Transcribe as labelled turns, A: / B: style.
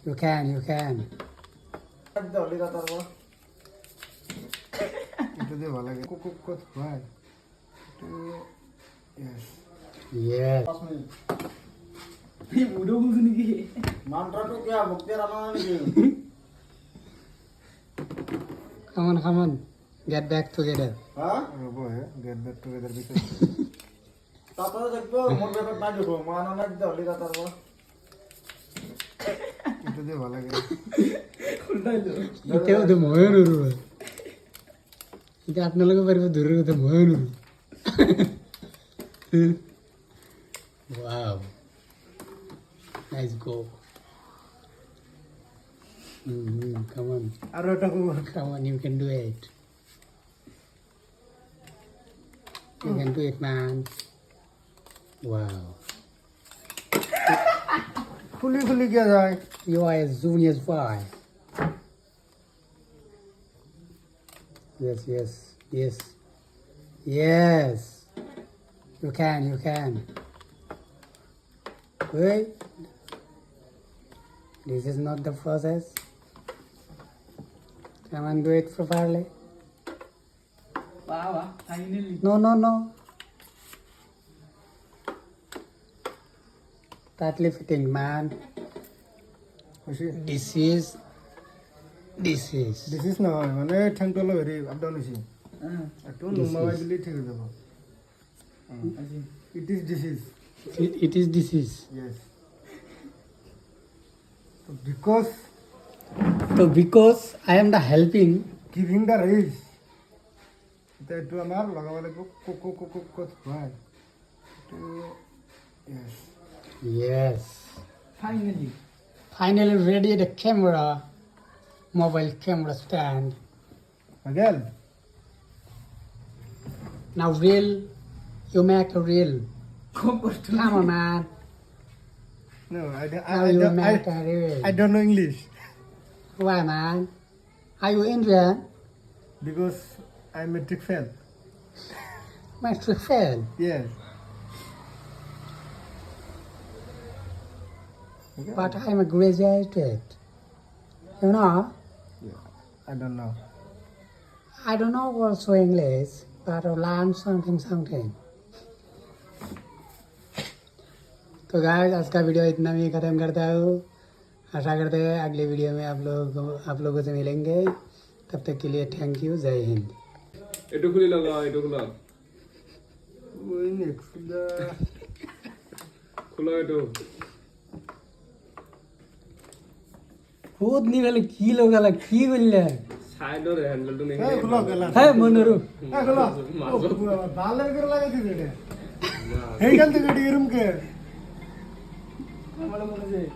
A: You can, you can.
B: এটা দিয়ে ভালো লাগে কুক কুক কত হয় yes
A: Yes.
C: उडो बुझ्नु कि
B: মানটাটো क्या भक्ति रामा নাকি
A: Come on. Get back together.
B: হ্যাঁ রবো হে গেট ব্যাক টুগেদার বিতে তারপরে দেখবো মোর ব্যাপার না দেখো মানা না দিতে হলি তারপর এটা দিয়ে ভালো লাগে
C: खुल्टाइलो
A: Ito the moyanuru. Ito apnalogo paribo duru the moyanuru. Wow. Nice go. Come on.
B: আর ওটা
A: Come on, you can do it. You can do it, man. Wow.
B: খুলি খুলি কে যায়
A: You are as junior as boy. Yes. You can. Wait. This is not the process. Come on, do it properly.
C: वाह वाह finally
A: No. Tightly fitting, man.
B: খুশি
A: This is.
B: This is না মানে ঠ্যাংটলো হেরি up down হইছি একটু নোমাবাই দিলে ঠিক হয়ে যাবে it is ডিসিজ
A: It is disease.
B: yes so because
A: So because I am the helping,
B: giving the raise এটা একটু আমার লাগাবো লাগবে কুক কুক কুক কুক হয় তো yes
A: yes.
C: Finally
A: Finally ready the camera, mobile camera stand.
B: again
A: Now reel, you make a reel.
C: Compost
A: Come on, man.
B: no
A: Now you make a reel.
B: I don't know English
A: Why, man? Are you Indian?
B: because I metric fail
A: Master fail.
B: yes okay.
A: But I'm a graduate. You know,
B: I don't know
A: I don't know also English, but I learn something. तो guys आज का video इतना ही ख़त्म करता हूँ। आशा करते हैं अगले वीडियो में आप लोगों से मिलेंगे। तब तक के लिए थैंक यू, जय हिंद।
D: एटो खुली लगा एटो खुला
B: ওই নেক্সট
D: खुला एटो
A: खुद नहीं वाले की लोग अलग की बोले
D: साइड और हैंडल तो नहीं
B: এই খোলা গেলা
A: है मनोरू
B: এই খোলা ভালো করে লাগাইছিস এটা এইখান থেকে এরম কে
C: मलाई मन चाहिँ